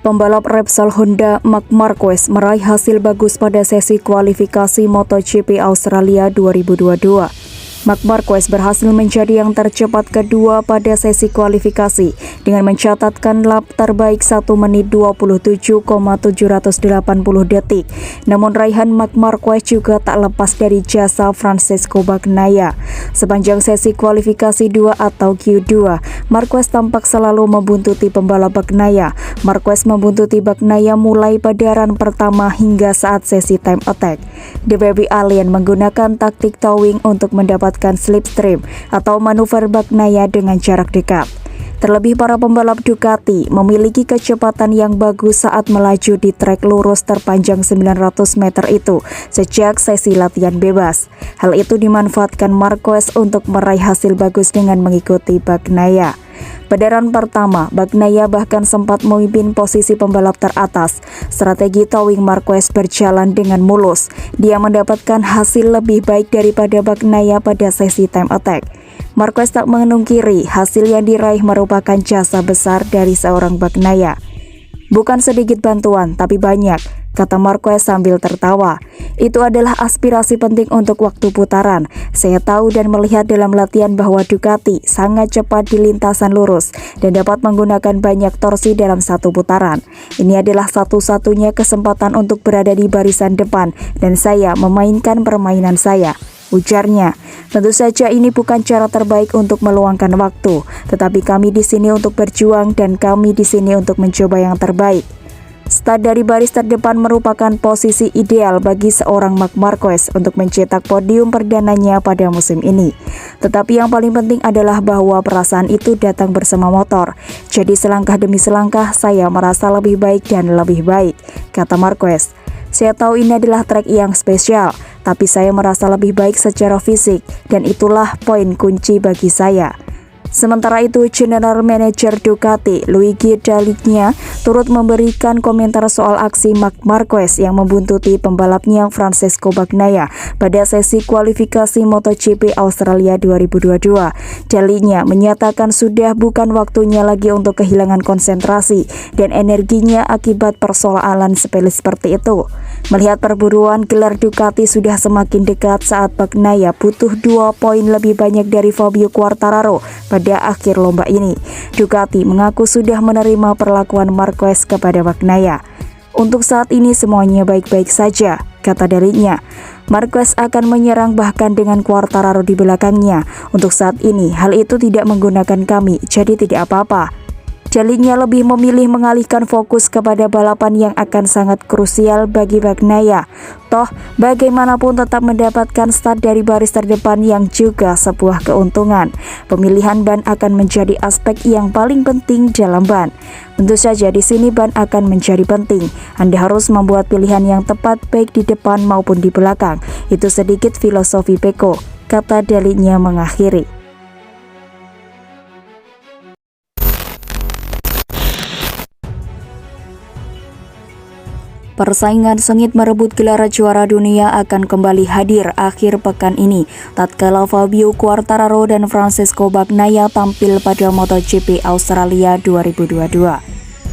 Pembalap Repsol Honda Marc Marquez meraih hasil bagus pada sesi kualifikasi MotoGP Australia 2022. Marc Marquez berhasil menjadi yang tercepat kedua pada sesi kualifikasi dengan mencatatkan lap terbaik 1 menit 27,780 detik. Namun raihan Marc Marquez juga tak lepas dari jasa Francesco Bagnaia. Sepanjang sesi kualifikasi 2 atau Q2, Marquez tampak selalu membuntuti pembalap Bagnaia. Marquez membuntuti Bagnaia mulai pada run pertama hingga saat sesi time attack. The Baby Alien menggunakan taktik towing untuk mendapatkan slipstream atau manuver Bagnaia dengan jarak dekat. Terlebih para pembalap Ducati memiliki kecepatan yang bagus saat melaju di trek lurus terpanjang 900 meter itu sejak sesi latihan bebas. Hal itu dimanfaatkan Marquez untuk meraih hasil bagus dengan mengikuti Bagnaia. Pada run pertama, Bagnaia bahkan sempat memimpin posisi pembalap teratas. Strategi towing Marquez berjalan dengan mulus. Dia mendapatkan hasil lebih baik daripada Bagnaia pada sesi time attack. Marquez tak menungkiri hasil yang diraih merupakan jasa besar dari seorang Bagnaia. Bukan sedikit bantuan, tapi banyak, kata Marquez sambil tertawa. Itu adalah aspirasi penting untuk waktu putaran. Saya tahu dan melihat dalam latihan bahwa Ducati sangat cepat di lintasan lurus dan dapat menggunakan banyak torsi dalam satu putaran. Ini adalah satu-satunya kesempatan untuk berada di barisan depan dan saya memainkan permainan saya, ujarnya. Tentu saja ini bukan cara terbaik untuk meluangkan waktu, tetapi kami di sini untuk berjuang dan kami di sini untuk mencoba yang terbaik. Start dari baris terdepan merupakan posisi ideal bagi seorang Marc Marquez untuk mencetak podium perdananya pada musim ini. Tetapi yang paling penting adalah bahwa perasaan itu datang bersama motor. Jadi selangkah demi selangkah saya merasa lebih baik dan lebih baik, kata Marquez. Saya tahu ini adalah trek yang spesial, tapi saya merasa lebih baik secara fisik dan itulah poin kunci bagi saya. Sementara itu, General Manager Ducati, Luigi Dall'Igna, turut memberikan komentar soal aksi Marc Marquez yang membuntuti pembalapnya Francesco Bagnaia pada sesi kualifikasi MotoGP Australia 2022. Dall'Igna menyatakan sudah bukan waktunya lagi untuk kehilangan konsentrasi dan energinya akibat persoalan sepele seperti itu. Melihat perburuan gelar Ducati sudah semakin dekat saat Bagnaia butuh 2 poin lebih banyak dari Fabio Quartararo pada akhir lomba ini. Ducati mengaku sudah menerima perlakuan Marquez kepada Bagnaia. Untuk saat ini semuanya baik-baik saja, kata Dall'Igna. Marquez akan menyerang bahkan dengan Quartararo di belakangnya. Untuk saat ini hal itu tidak menggunakan kami, jadi tidak apa-apa. Dall'Igna lebih memilih mengalihkan fokus kepada balapan yang akan sangat krusial bagi Bagnaia. Toh, bagaimanapun tetap mendapatkan start dari baris terdepan yang juga sebuah keuntungan. Pemilihan ban akan menjadi aspek yang paling penting dalam ban. Tentu saja di sini ban akan menjadi penting. Anda harus membuat pilihan yang tepat baik di depan maupun di belakang. Itu sedikit filosofi Pecco, kata Dall'Igna mengakhiri. Persaingan sengit merebut gelar juara dunia akan kembali hadir akhir pekan ini tatkala Fabio Quartararo dan Francesco Bagnaia tampil pada MotoGP Australia 2022.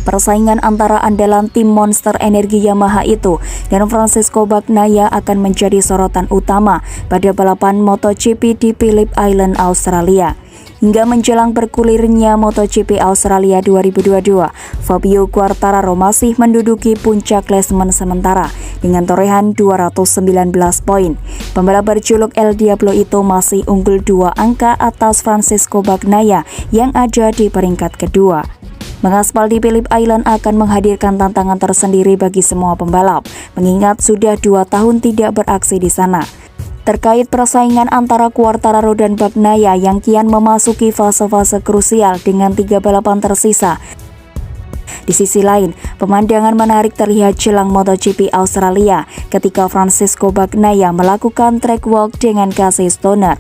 Persaingan antara andalan tim monster energi Yamaha itu dan Francesco Bagnaia akan menjadi sorotan utama pada balapan MotoGP di Phillip Island, Australia. Hingga menjelang bergulirnya MotoGP Australia 2022, Fabio Quartararo masih menduduki puncak klasemen sementara dengan torehan 219 poin. Pembalap berjuluk El Diablo itu masih unggul 2 angka atas Francesco Bagnaia yang ada di peringkat kedua. Mengaspal di Phillip Island akan menghadirkan tantangan tersendiri bagi semua pembalap, mengingat sudah 2 tahun tidak beraksi di sana. Terkait persaingan antara Quartararo dan Bagnaia yang kian memasuki fase-fase krusial dengan 3 balapan tersisa. Di sisi lain, pemandangan menarik terlihat jelang MotoGP Australia ketika Francesco Bagnaia melakukan track walk dengan Casey Stoner.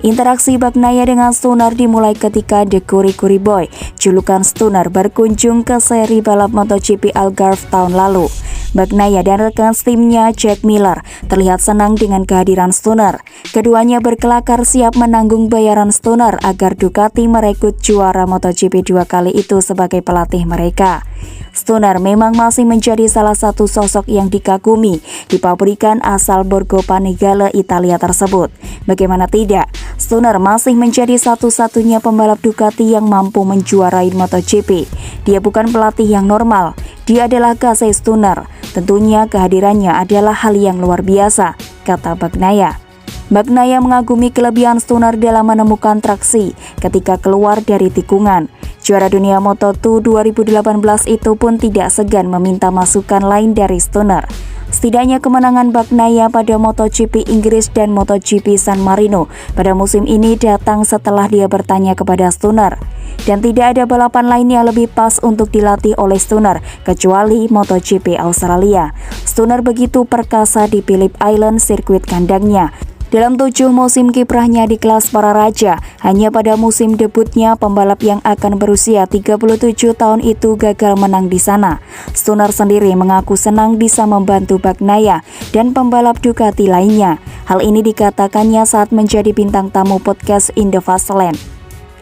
Interaksi Bagnaia dengan Stoner dimulai ketika The Kuri-Kuri Boy, julukan Stoner, berkunjung ke seri balap MotoGP Algarve tahun lalu. Bagnaia dan rekan timnya Jack Miller terlihat senang dengan kehadiran Stoner. Keduanya berkelakar siap menanggung bayaran Stoner agar Ducati merekrut juara MotoGP 2 kali itu sebagai pelatih mereka. Stoner memang masih menjadi salah satu sosok yang dikagumi di pabrikan asal Borgo Panigale, Italia tersebut. Bagaimana tidak, Stoner masih menjadi satu-satunya pembalap Ducati yang mampu menjuarai MotoGP. Dia bukan pelatih yang normal, dia adalah Casey Stoner. Tentunya kehadirannya adalah hal yang luar biasa, kata Bagnaia. Bagnaia mengagumi kelebihan Stoner dalam menemukan traksi ketika keluar dari tikungan. Juara dunia Moto2 2018 itu pun tidak segan meminta masukan lain dari Stoner. Setidaknya kemenangan Bagnaia pada MotoGP Inggris dan MotoGP San Marino pada musim ini datang setelah dia bertanya kepada Stoner. Dan tidak ada balapan lain yang lebih pas untuk dilatih oleh Stoner kecuali MotoGP Australia. Stoner begitu perkasa di Phillip Island, sirkuit kandangnya. Dalam 7 musim kiprahnya di kelas para raja, hanya pada musim debutnya pembalap yang akan berusia 37 tahun itu gagal menang di sana. Stoner sendiri mengaku senang bisa membantu Bagnaia dan pembalap Ducati lainnya. Hal ini dikatakannya saat menjadi bintang tamu podcast In The Fast Lane.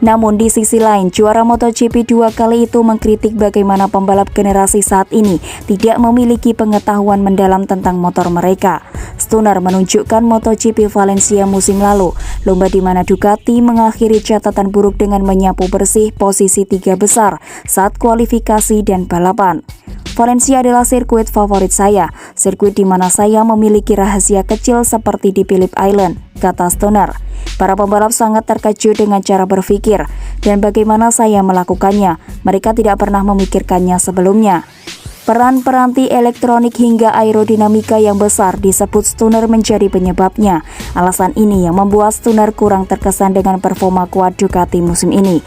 Namun di sisi lain, juara MotoGP 2 kali itu mengkritik bagaimana pembalap generasi saat ini tidak memiliki pengetahuan mendalam tentang motor mereka. Stoner menunjukkan MotoGP Valencia musim lalu, lomba di mana Ducati mengakhiri catatan buruk dengan menyapu bersih posisi 3 besar saat kualifikasi dan balapan. Valencia adalah sirkuit favorit saya, sirkuit di mana saya memiliki rahasia kecil seperti di Phillip Island, kata Stoner. Para pembalap sangat terkejut dengan cara berpikir dan bagaimana saya melakukannya. Mereka tidak pernah memikirkannya sebelumnya. Peran peranti elektronik hingga aerodinamika yang besar disebut Stoner menjadi penyebabnya. Alasan ini yang membuat Stoner kurang terkesan dengan performa kuat Ducati musim ini.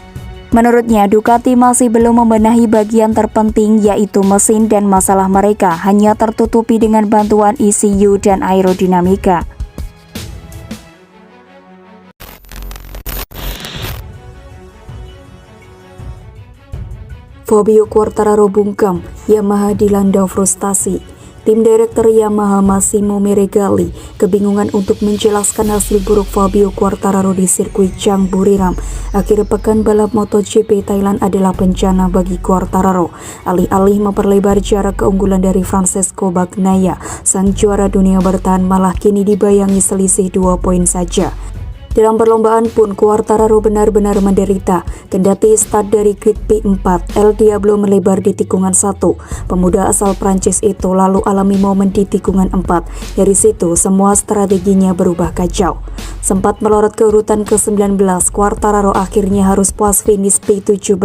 Menurutnya, Ducati masih belum membenahi bagian terpenting yaitu mesin dan masalah mereka hanya tertutupi dengan bantuan ECU dan aerodinamika. Fabio Quartararo bungkam, Yamaha dilanda frustasi. Tim direktur Yamaha Massimo Meregali kebingungan untuk menjelaskan hasil buruk Fabio Quartararo di sirkuit Chang Buriram. Akhir pekan balap MotoGP Thailand adalah bencana bagi Quartararo. Alih-alih memperlebar jarak keunggulan dari Francesco Bagnaia, sang juara dunia bertahan malah kini dibayangi selisih 2 poin saja. Dalam perlombaan pun Quartararo benar-benar menderita. Kendati start dari grid P4, El Diablo melebar di tikungan 1. Pemuda asal Prancis itu lalu alami momen di tikungan 4. Dari situ semua strateginya berubah kacau. Sempat melorot ke urutan ke-19, Quartararo akhirnya harus puas finish P17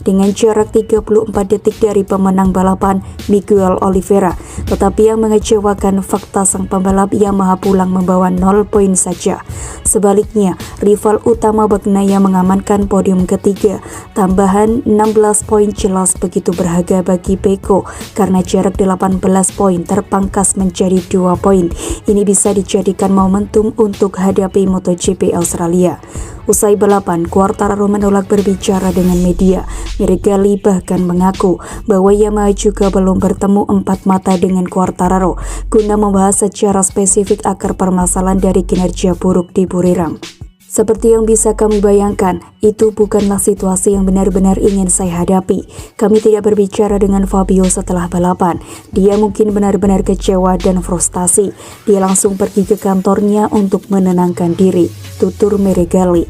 dengan jarak 34 detik dari pemenang balapan Miguel Oliveira. Tetapi yang mengecewakan, fakta sang pembalap Yamaha pulang membawa 0 poin saja. Sebaliknya, rival utama Bagnaia mengamankan podium ketiga. Tambahan 16 poin jelas begitu berharga bagi Pecco karena jarak 18 poin terpangkas menjadi 2 poin. Ini bisa dijadikan momentum untuk hadapi MotoGP Australia. Usai balapan, Quartararo menolak berbicara dengan media. Meregali bahkan mengaku bahwa Yamaha juga belum bertemu empat mata dengan Quartararo guna membahas secara spesifik akar permasalahan dari kinerja buruk di Buriram. Seperti yang bisa kami bayangkan, itu bukanlah situasi yang benar-benar ingin saya hadapi. Kami tidak berbicara dengan Fabio setelah balapan. Dia mungkin benar-benar kecewa dan frustasi. Dia langsung pergi ke kantornya untuk menenangkan diri, tutur Meregali.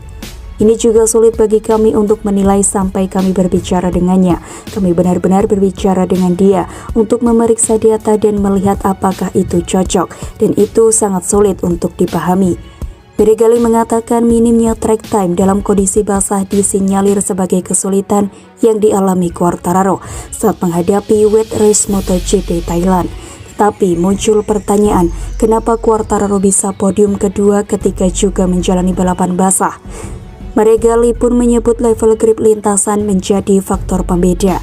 Ini juga sulit bagi kami untuk menilai sampai kami berbicara dengannya. Kami benar-benar berbicara dengan dia untuk memeriksa data dan melihat apakah itu cocok, dan itu sangat sulit untuk dipahami. Meregali mengatakan minimnya track time dalam kondisi basah disinyalir sebagai kesulitan yang dialami Quartararo saat menghadapi wet race MotoGP Thailand. Tapi muncul pertanyaan, kenapa Quartararo bisa podium kedua ketika juga menjalani balapan basah? Meregali pun menyebut level grip lintasan menjadi faktor pembeda.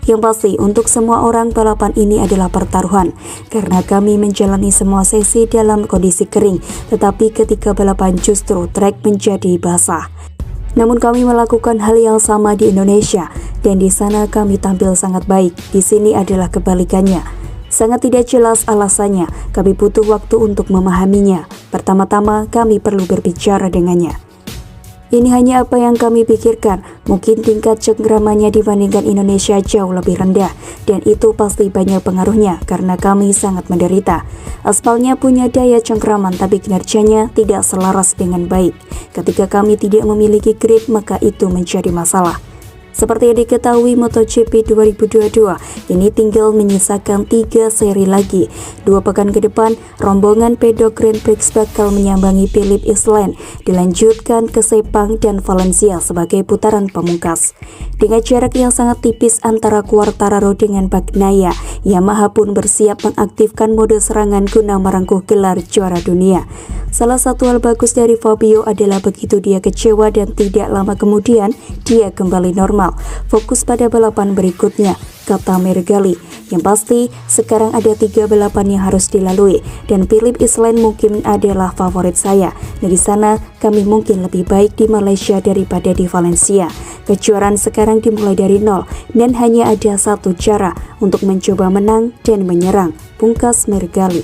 Yang pasti, untuk semua orang balapan ini adalah pertaruhan, karena kami menjalani semua sesi dalam kondisi kering, tetapi ketika balapan justru trek menjadi basah. Namun kami melakukan hal yang sama di Indonesia, dan di sana kami tampil sangat baik. Di sini adalah kebalikannya. Sangat tidak jelas alasannya, kami butuh waktu untuk memahaminya. Pertama-tama, kami perlu berbicara dengannya. Ini hanya apa yang kami pikirkan, mungkin tingkat cengkramannya dibandingkan Indonesia jauh lebih rendah, dan itu pasti banyak pengaruhnya karena kami sangat menderita. Aspalnya punya daya cengkraman tapi kinerjanya tidak selaras dengan baik. Ketika kami tidak memiliki grip, maka itu menjadi masalah. Seperti yang diketahui, MotoGP 2022 ini tinggal menyisakan 3 seri lagi. 2 pekan ke depan, rombongan pedok Grand Prix bakal menyambangi Phillip Island, dilanjutkan ke Sepang dan Valencia sebagai putaran pemungkas. Dengan jarak yang sangat tipis antara Quartararo dengan Bagnaia, Yamaha pun bersiap mengaktifkan mode serangan guna merengkuh gelar juara dunia. Salah satu hal bagus dari Fabio adalah begitu dia kecewa dan tidak lama kemudian dia kembali normal. Fokus pada balapan berikutnya, kata Meregali. Yang pasti, sekarang ada 3 balapan yang harus dilalui, dan Phillip Island mungkin adalah favorit saya. Dari sana, kami mungkin lebih baik di Malaysia daripada di Valencia. Kejuaraan sekarang dimulai dari nol, dan hanya ada satu cara untuk mencoba menang dan menyerang, pungkas Meregali.